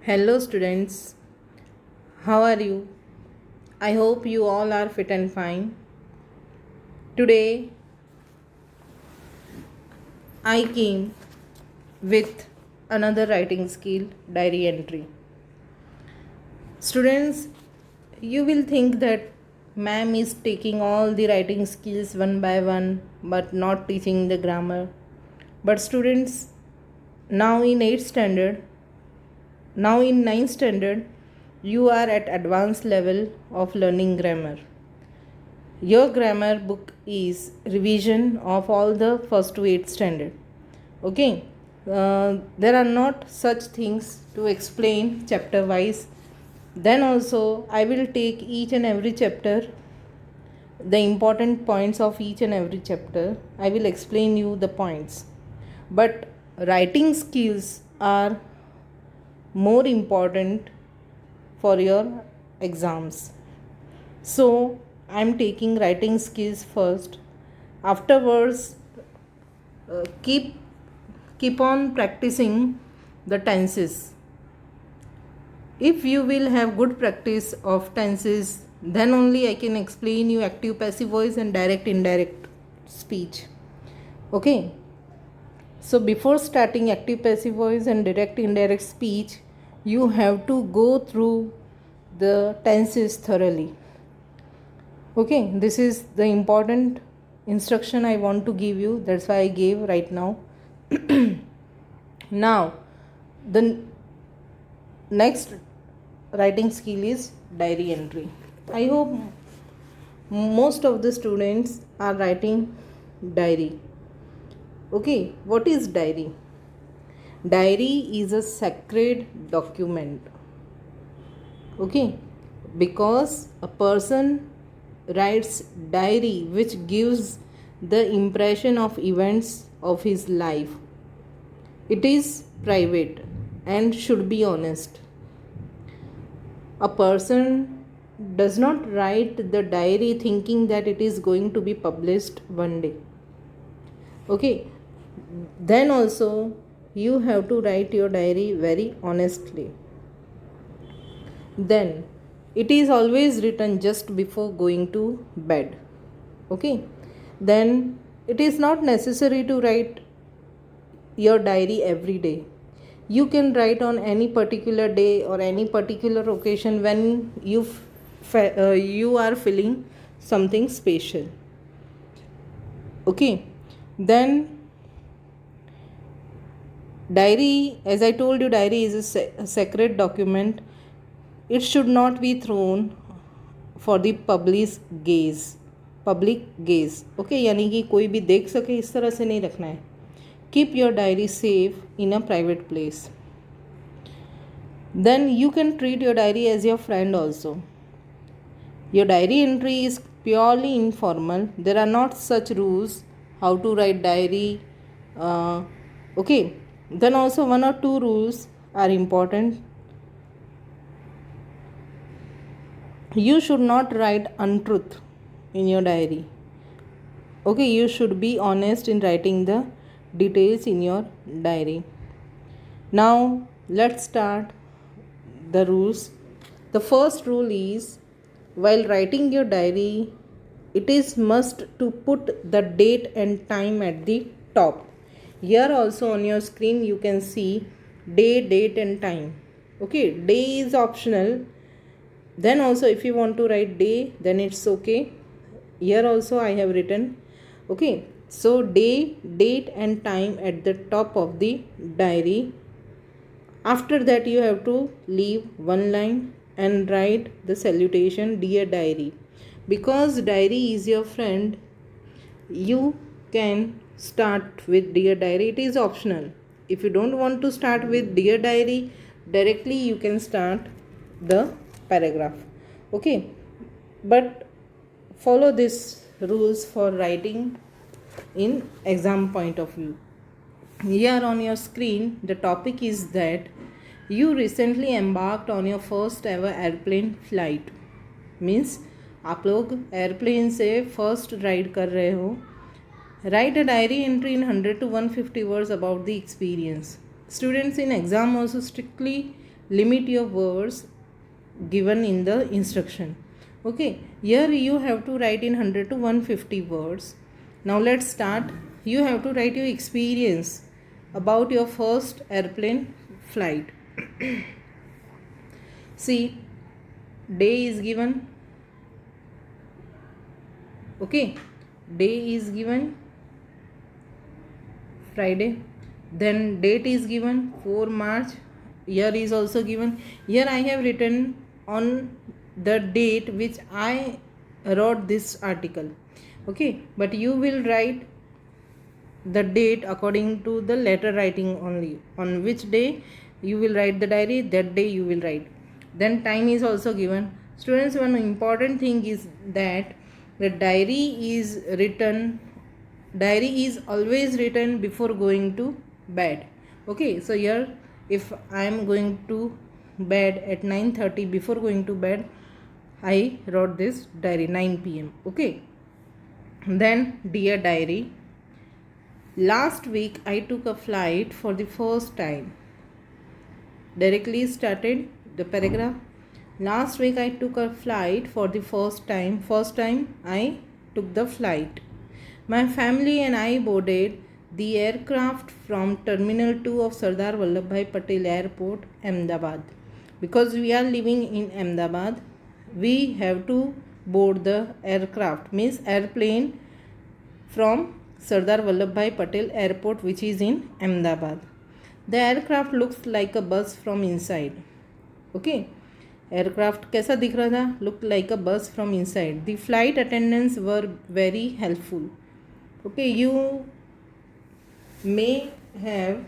Hello, students. How are you? I hope you all are fit and fine. Today, I came with another writing skill, diary entry. Students, you will think that ma'am is taking all the writing skills one by one but not teaching the grammar. But students, now in 8th standard, now in 9th standard, you are at advanced level of learning grammar. Your grammar book is revision of all the first to 8th standard. Okay, there are not such things to explain chapter wise. Then also I will take each and every chapter, the important points of each and every chapter. I will explain you the points. But writing skills are more important for your exams. So I am taking writing skills first. Afterwards, keep on practicing the tenses. If you will have good practice of tenses, then only I can explain you active passive voice and direct indirect speech. Okay. So before starting active passive voice and direct indirect speech, you have to go through the tenses thoroughly. Okay, this is the important instruction I want to give you. That's why I gave right now. Now, the next writing skill is diary entry. I hope most of the students are writing diary. Okay, what is diary? Diary is a sacred document. Okay, because a person writes diary which gives the impression of events of his life. It is private and should be honest. A person does not write the diary thinking that it is going to be published one day. Okay, then also you have to write your diary very honestly. Then it is always written just before going to bed. Okay, then it is not necessary to write your diary every day. You can write on any particular day or any particular occasion when you are feeling something special. Okay, then diary, as I told you, diary is a sacred document. It should not be thrown for the public gaze. Okay, यानी कि कोई भी देख सके इस तरह से नहीं रखना है. Keep your diary safe in a private place. Then you can treat your diary as your friend also. Your diary entry is purely informal. There are not such rules how to write diary. Okay, then also one or two rules are important. You should not write untruth in your diary. Okay, you should be honest in writing the details in your diary. Now let's start the rules. The first rule is, while writing your diary, it is must to put the date and time at the top. Here also on your screen you can see day, date and time. Okay, day is optional. Then also if you want to write day, then it's okay. Here also I have written. Okay, so day, date and time at the top of the diary. After that you have to leave one line and write the salutation, dear diary. Because diary is your friend, you can start with dear diary. It is optional. If you don't want to start with dear diary, directly you can start the paragraph. Okay, but follow these rules for writing in exam point of view. Here on your screen the topic is that you recently embarked on your first ever airplane flight. Means आप लोग airplane से first ride कर रहे हो. Write a diary entry in 100 to 150 words about the experience. Students, in exam also strictly limit your words given in the instruction. Okay, here you have to write in 100 to 150 words. Now let's start. You have to write your experience about your first airplane flight. See, day is given. Okay, day is given Friday. Then date is given 4 March. Year is also given. Here I have written on the date which I wrote this article. Okay, but you will write the date according to the letter writing only. On which day you will write the diary, that day you will write. Then time is also given. Students, one important thing is that the diary is always written before going to bed. Okay, so here if I am going to bed at 9:30, before going to bed I wrote this diary 9 p.m. Okay, then dear diary, last week I took a flight for the first time. Directly started the paragraph. Last week I took a flight for the first time. First time I took the flight. My family and I boarded the aircraft from Terminal 2 of Sardar Vallabhbhai Patel Airport, Ahmedabad. Because we are living in Ahmedabad, we have to board the aircraft, means airplane, from Sardar Vallabhbhai Patel Airport, which is in Ahmedabad. The aircraft looks like a bus from inside. Okay, aircraft कैसा दिख रहा था? Looked like a bus from inside. The flight attendants were very helpful. Okay, you may have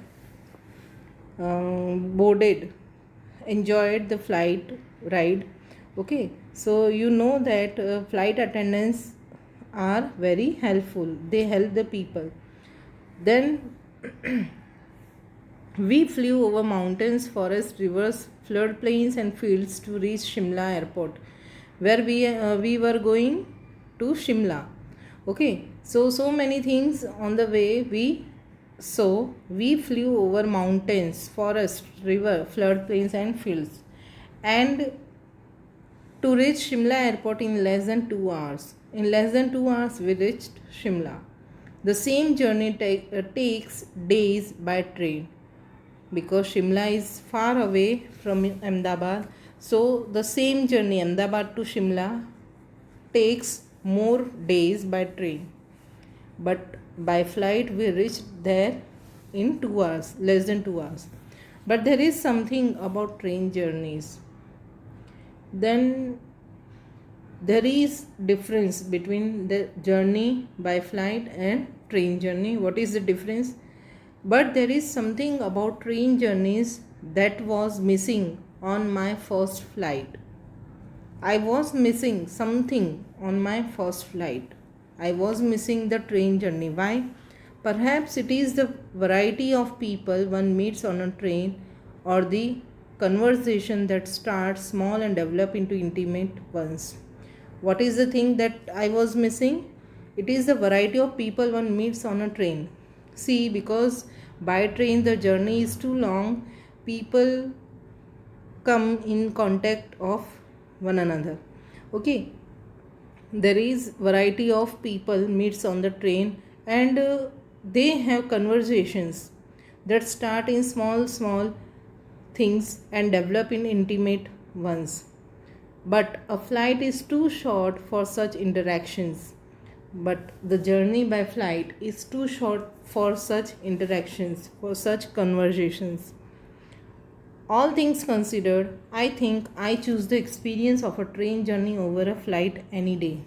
enjoyed the flight ride. Okay, so you know that flight attendants are very helpful. They help the people. Then we flew over mountains, forests, rivers, floodplains and fields to reach Shimla airport, where we were going to Shimla. Okay, so many things on the way we saw. We flew over mountains, forests, river, floodplains and fields, and to reach Shimla airport in less than 2 hours. In less than 2 hours we reached Shimla. The same journey takes days by train, because Shimla is far away from Ahmedabad. So the same journey, Ahmedabad to Shimla, takes more days by train. But by flight we reached there in 2 hours, less than 2 hours. But there is something about train journeys. Then there is difference between the journey by flight and train journey. What is the difference? But there is something about train journeys that was missing on my first flight. I was missing something on my first flight. I was missing the train journey. Why? Perhaps it is the variety of people one meets on a train, or the conversation that starts small and develop into intimate ones. What is the thing that I was missing? It is the variety of people one meets on a train. See, because by train the journey is too long, people come in contact of one another. Okay, there is variety of people meets on the train, and they have conversations that start in small things and develop in intimate ones. But a flight is too short for such interactions. But the journey by flight is too short for such interactions, for such conversations. All things considered, I think I choose the experience of a train journey over a flight any day.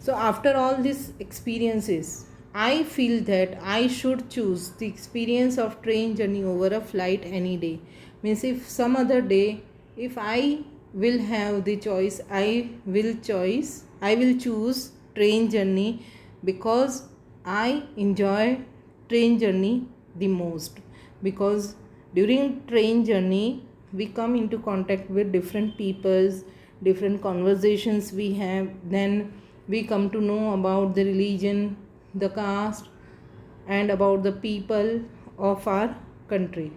So after all these experiences, I feel that I should choose the experience of train journey over a flight any day. Means if some other day, if I will have the choice, I will choose train journey, because I enjoy train journey the most. Because during train journey we come into contact with different peoples, different conversations we have. Then we come to know about the religion, the caste, and about the people of our country.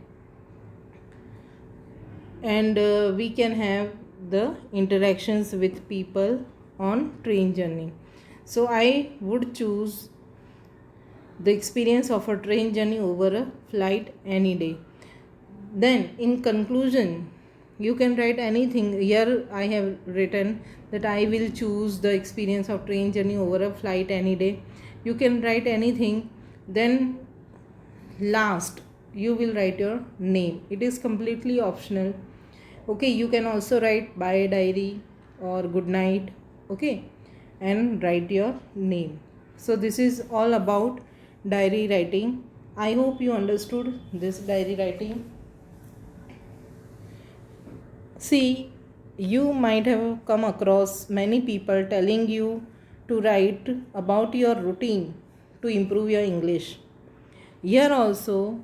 and we can have the interactions with people on train journey. So I would choose the experience of a train journey over a flight any day. Then in conclusion, you can write anything. Here I have written that I will choose the experience of train journey over a flight any day. You can write anything. Then last you will write your name. It is completely optional. Okay, you can also write bye diary or good night. Okay, and write your name. So this is all about diary writing. I hope you understood this diary writing. See, you might have come across many people telling you to write about your routine to improve your English. Here also,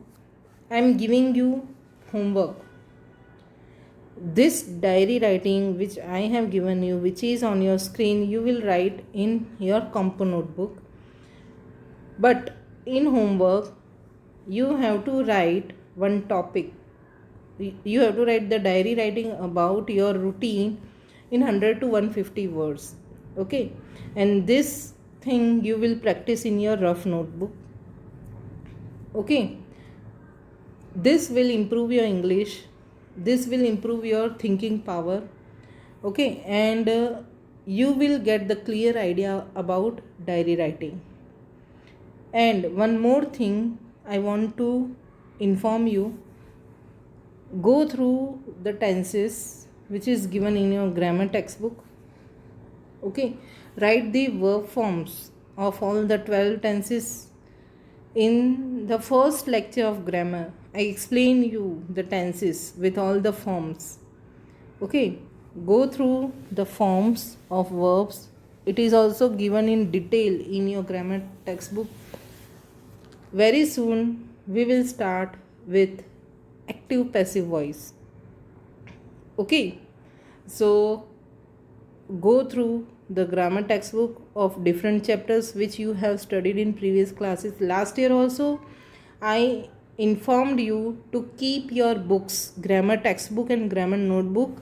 I am giving you homework. This diary writing which I have given you, which is on your screen, you will write in your Compo notebook. But in homework, you have to write one topic. You have to write the diary writing about your routine in 100 to 150 words. Okay, and this thing you will practice in your rough notebook. Okay, this will improve your English, this will improve your thinking power. Okay, and you will get the clear idea about diary writing. And one more thing I want to inform you, go through the tenses which is given in your grammar textbook. Okay, write the verb forms of all the 12 tenses. In the first lecture of grammar, I explain you the tenses with all the forms. Okay, go through the forms of verbs. It is also given in detail in your grammar textbook. Very soon we will start with active passive voice. Okay, so go through the grammar textbook of different chapters which you have studied in previous classes. Last year also I informed you to keep your books, grammar textbook and grammar notebook,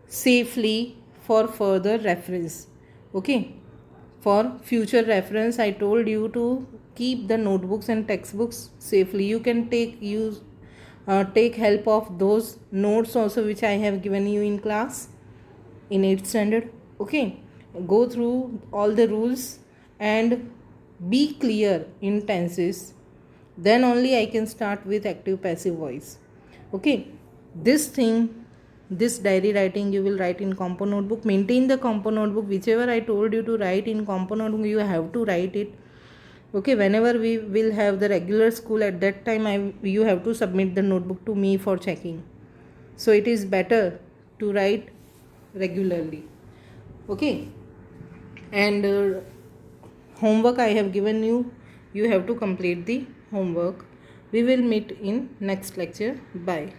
safely for further reference. Okay, for future reference I told you to keep the notebooks and textbooks safely. You can take help of those notes also which I have given you in class in 8th standard. Okay, go through all the rules and be clear in tenses. Then only I can start with active passive voice. Okay, this diary writing you will write in Compo notebook. Maintain the Compo notebook. Whichever I told you to write in Compo notebook, you have to write it. Okay, whenever we will have the regular school, at that time you have to submit the notebook to me for checking. So it is better to write regularly. Okay, and homework I have given you, you have to complete the homework. We will meet in next lecture. Bye.